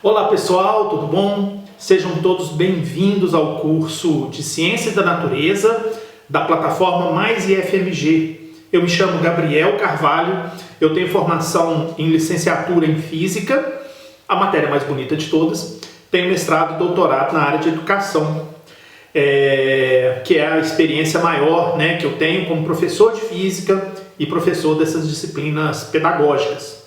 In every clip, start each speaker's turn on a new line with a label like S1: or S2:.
S1: Olá pessoal, tudo bom? Sejam todos bem-vindos ao curso de Ciências da Natureza da plataforma Mais IFMG. Eu me chamo Gabriel Carvalho, eu tenho formação em licenciatura em Física, a matéria mais bonita de todas, tenho mestrado e doutorado na área de Educação, que é a experiência maior, que eu tenho como professor de Física e professor dessas disciplinas pedagógicas.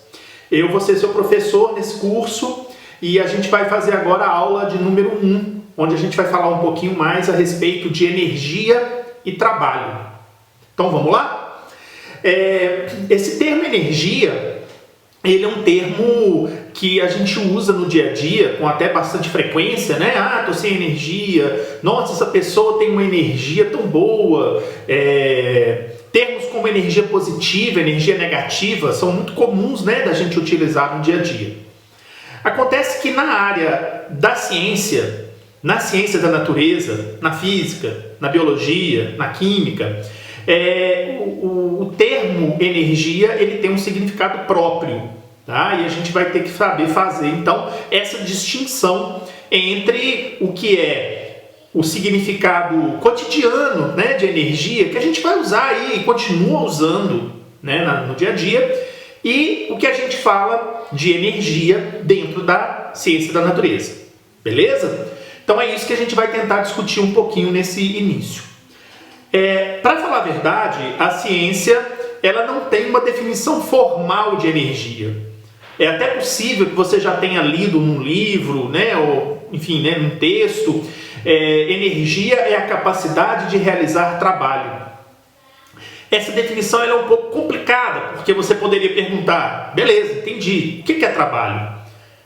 S1: Eu vou ser seu professor nesse curso e a gente vai fazer agora a aula de número 1, onde a gente vai falar um pouquinho mais a respeito de energia e trabalho. Então vamos lá? Esse termo energia, ele é um termo que a gente usa no dia a dia com até bastante frequência, né? Ah, tô sem energia, nossa, essa pessoa tem uma energia tão boa. Termos como energia positiva, energia negativa, são muito comuns, da gente utilizar no dia a dia. Acontece que na área da ciência, na ciência da natureza, na física, na biologia, na química, o termo energia ele tem um significado próprio, tá? E a gente vai ter que saber fazer, então, essa distinção entre o que é o significado cotidiano, de energia, que a gente vai usar aí e continua usando, no dia a dia, e o que a gente fala de energia dentro da ciência da natureza. Beleza? Então é isso que a gente vai tentar discutir um pouquinho nesse início. Para falar a verdade, a ciência ela não tem uma definição formal de energia. É até possível que você já tenha lido num livro, ou enfim, num texto. Energia é a capacidade de realizar trabalho. Essa definição ela é um pouco complicada, porque você poderia perguntar, beleza, entendi, o que é trabalho?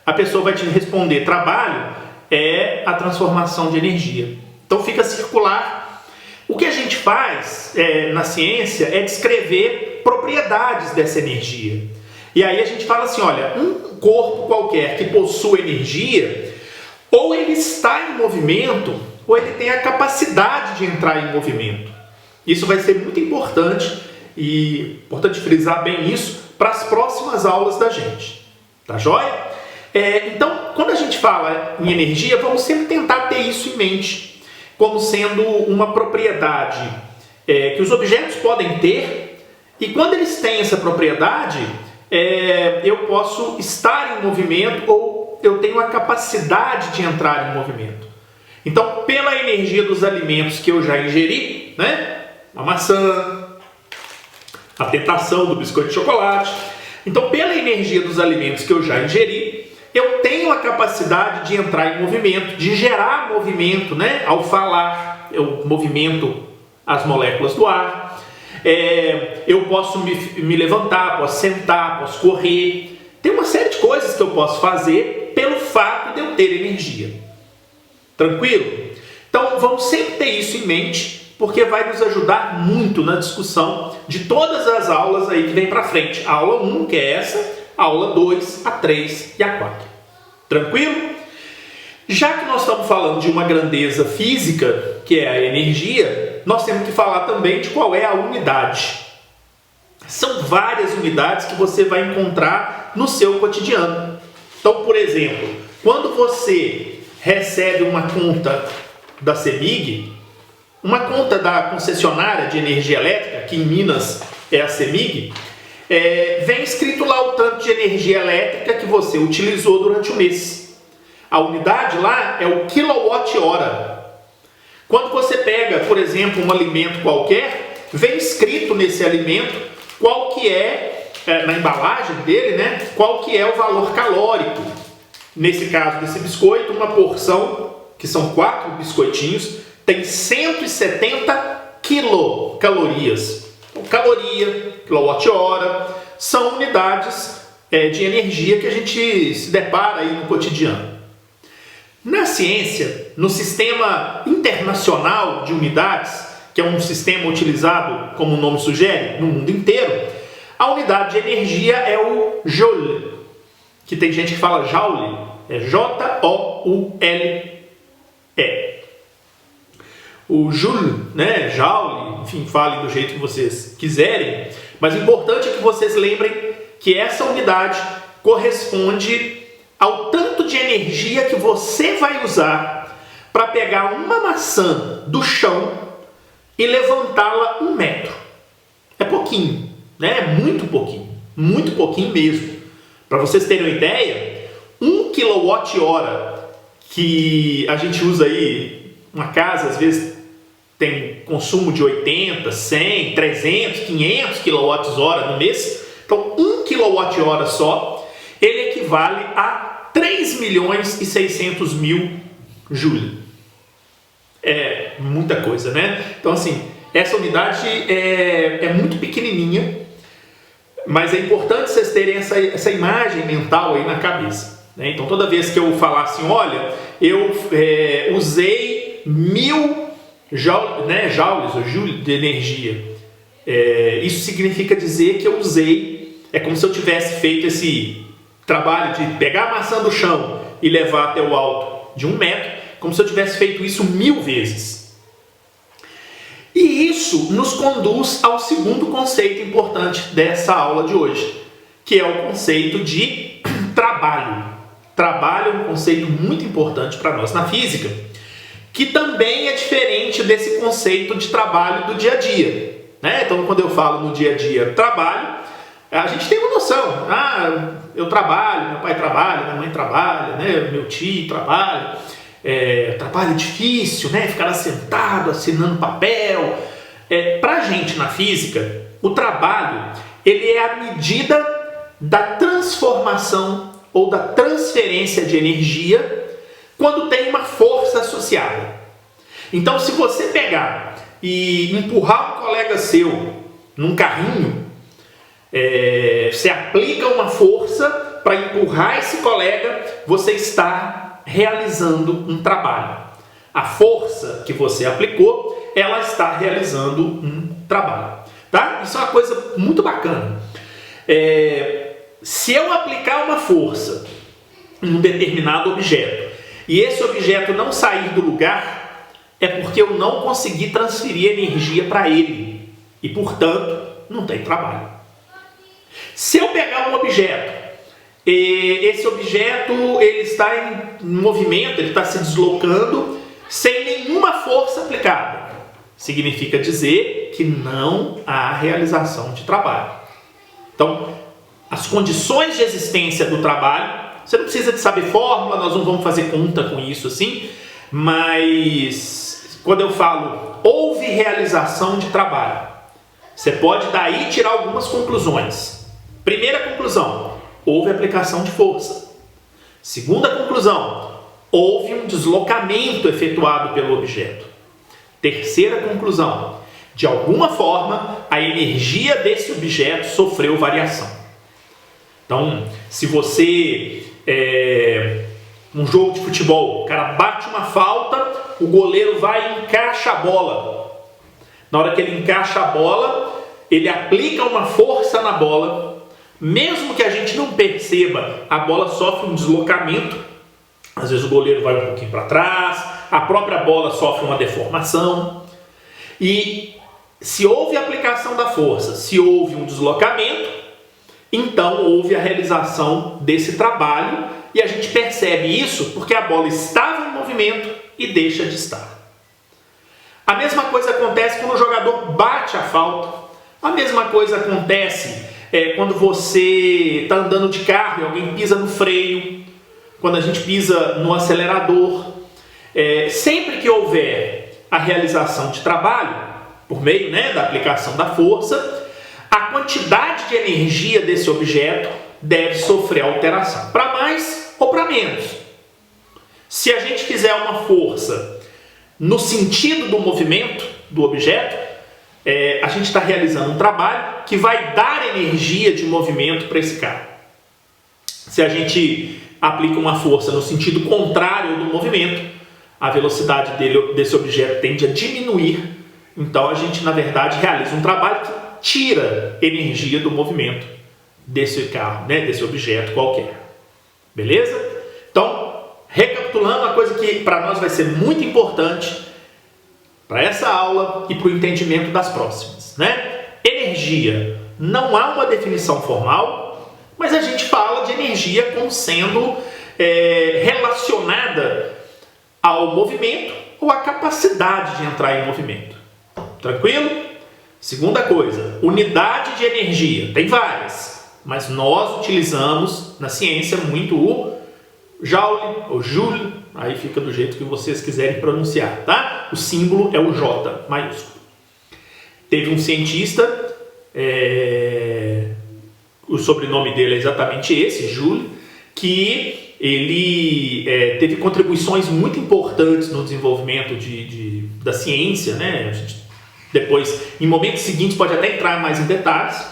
S1: A pessoa vai te responder, trabalho é a transformação de energia. Então fica circular. O que a gente faz na ciência é descrever propriedades dessa energia. E aí a gente fala assim, olha, um corpo qualquer que possua energia, ou ele está em movimento, ou ele tem a capacidade de entrar em movimento. Isso vai ser muito importante e importante frisar bem isso para as próximas aulas da gente. Tá joia? Então, quando a gente fala em energia, vamos sempre tentar ter isso em mente, como sendo uma propriedade que os objetos podem ter, e quando eles têm essa propriedade, eu posso estar em movimento ou eu tenho a capacidade de entrar em movimento. Então, pela energia dos alimentos que eu já ingeri, a maçã, a tentação do biscoito de chocolate. Então, pela energia dos alimentos que eu já ingeri, eu tenho a capacidade de entrar em movimento, de gerar movimento, ao falar, eu movimento as moléculas do ar. Eu posso me levantar, posso sentar, posso correr. Tem uma série de coisas que eu posso fazer pelo fato de eu ter energia. Tranquilo? Então, vamos sempre ter isso em mente, porque vai nos ajudar muito na discussão de todas as aulas aí que vem para frente. A aula 1, que é essa, a aula 2, a 3 e a 4. Tranquilo? Já que nós estamos falando de uma grandeza física, que é a energia, nós temos que falar também de qual é a unidade. São várias unidades que você vai encontrar no seu cotidiano. Então, por exemplo, quando você recebe uma conta da CEMIG, uma conta da concessionária de energia elétrica, que em Minas é a CEMIG, vem escrito lá o tanto de energia elétrica que você utilizou durante o mês. A unidade lá é o quilowatt-hora. Quando você pega, por exemplo, um alimento qualquer, vem escrito nesse alimento qual que na embalagem dele, qual que é o valor calórico. Nesse caso desse biscoito, uma porção, que são 4 biscoitinhos, tem 170 quilocalorias. Caloria, quilowatt-hora, são unidades de energia que a gente se depara aí no cotidiano. Na ciência, no sistema internacional de unidades, que é um sistema utilizado, como o nome sugere, no mundo inteiro, a unidade de energia é o Joule, que tem gente que fala Joule, é Joule. O Joule, Joule, enfim, falem do jeito que vocês quiserem, mas o importante é que vocês lembrem que essa unidade corresponde ao tanto de energia que você vai usar para pegar uma maçã do chão e levantá-la 1 metro. É pouquinho, né? É muito pouquinho mesmo. Para vocês terem uma ideia, 1 kWh que a gente usa aí, uma casa às vezes tem consumo de 80, 100, 300, 500 kWh no mês. Então, 1 kWh só, ele equivale a 3.600.000 joules. É muita coisa, né? Então, assim, essa unidade é muito pequenininha, mas é importante vocês terem essa imagem mental aí na cabeça, né? Então, toda vez que eu falar assim, olha, eu usei 1.000 joules ou joules de energia, isso significa dizer que eu usei, é como se eu tivesse feito esse trabalho de pegar a maçã do chão e levar até o alto de 1 metro, como se eu tivesse feito isso 1000 vezes. E isso nos conduz ao segundo conceito importante dessa aula de hoje, que é o conceito de trabalho. Trabalho é um conceito muito importante para nós na física, que também é diferente desse conceito de trabalho do dia a dia, né? Então, quando eu falo no dia a dia trabalho, a gente tem uma noção. Eu trabalho, meu pai trabalha, minha mãe trabalha, né? Meu tio trabalha. Trabalho difícil, né? Ficar sentado, assinando papel. Para a gente na física, o trabalho ele é a medida da transformação ou da transferência de energia quando tem uma força associada. Então, se você pegar e empurrar um colega seu num carrinho, você aplica uma força para empurrar esse colega, você está realizando um trabalho. A força que você aplicou, ela está realizando um trabalho. Tá? Isso é uma coisa muito bacana. Se eu aplicar uma força em um determinado objeto e esse objeto não sair do lugar, é porque eu não consegui transferir energia para ele e, portanto, não tem trabalho. Se eu pegar um objeto, esse objeto ele está em movimento, ele está se deslocando sem nenhuma força aplicada, significa dizer que não há realização de trabalho. Então, as condições de existência do trabalho, você não precisa de saber fórmula, nós não vamos fazer conta com isso assim, mas quando eu falo houve realização de trabalho, você pode daí tirar algumas conclusões. Primeira conclusão, houve aplicação de força. Segunda conclusão, houve um deslocamento efetuado pelo objeto. Terceira conclusão, de alguma forma a energia desse objeto sofreu variação. Então, se você um jogo de futebol, o cara bate uma falta, o goleiro vai e encaixa a bola. Na hora que ele encaixa a bola, ele aplica uma força na bola. Mesmo que a gente não perceba, a bola sofre um deslocamento. Às vezes o goleiro vai um pouquinho para trás, a própria bola sofre uma deformação. E se houve aplicação da força, se houve um deslocamento, então houve a realização desse trabalho e a gente percebe isso porque a bola estava em movimento e deixa de estar. A mesma coisa acontece quando o jogador bate a falta. A mesma coisa acontece quando você está andando de carro e alguém pisa no freio, quando a gente pisa no acelerador. Sempre que houver a realização de trabalho, por meio da aplicação da força, a quantidade de energia desse objeto deve sofrer alteração, para mais ou para menos. Se a gente fizer uma força no sentido do movimento do objeto, a gente está realizando um trabalho que vai dar energia de movimento para esse carro. Se a gente aplica uma força no sentido contrário do movimento, a velocidade desse objeto tende a diminuir. Então a gente, na verdade, realiza um trabalho que tira energia do movimento desse carro, desse objeto qualquer. Beleza? Então, recapitulando, uma coisa que para nós vai ser muito importante para essa aula e para o entendimento das próximas, Energia. Não há uma definição formal, mas a gente fala de energia como sendo relacionada ao movimento ou à capacidade de entrar em movimento. Tranquilo? Segunda coisa, unidade de energia. Tem várias, mas nós utilizamos na ciência muito o Joule ou Joule, aí fica do jeito que vocês quiserem pronunciar, tá? O símbolo é o J maiúsculo. Teve um cientista, o sobrenome dele é exatamente esse, Joule, que ele teve contribuições muito importantes no desenvolvimento da ciência, né? A gente, depois, em momentos seguintes, pode até entrar mais em detalhes,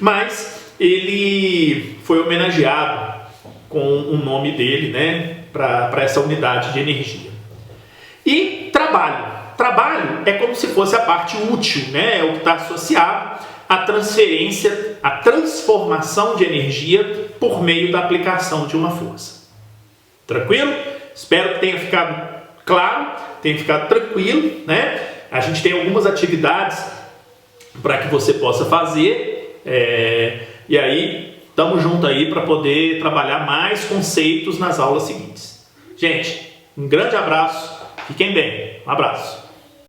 S1: mas ele foi homenageado com o nome dele, né, para essa unidade de energia. E trabalho. Trabalho é como se fosse a parte útil, né? É o que está associado à transferência, à transformação de energia por meio da aplicação de uma força. Tranquilo? Espero que tenha ficado claro, tenha ficado tranquilo, né? A gente tem algumas atividades para que você possa fazer, e aí estamos juntos aí para poder trabalhar mais conceitos nas aulas seguintes. Gente, um grande abraço, fiquem bem, um abraço.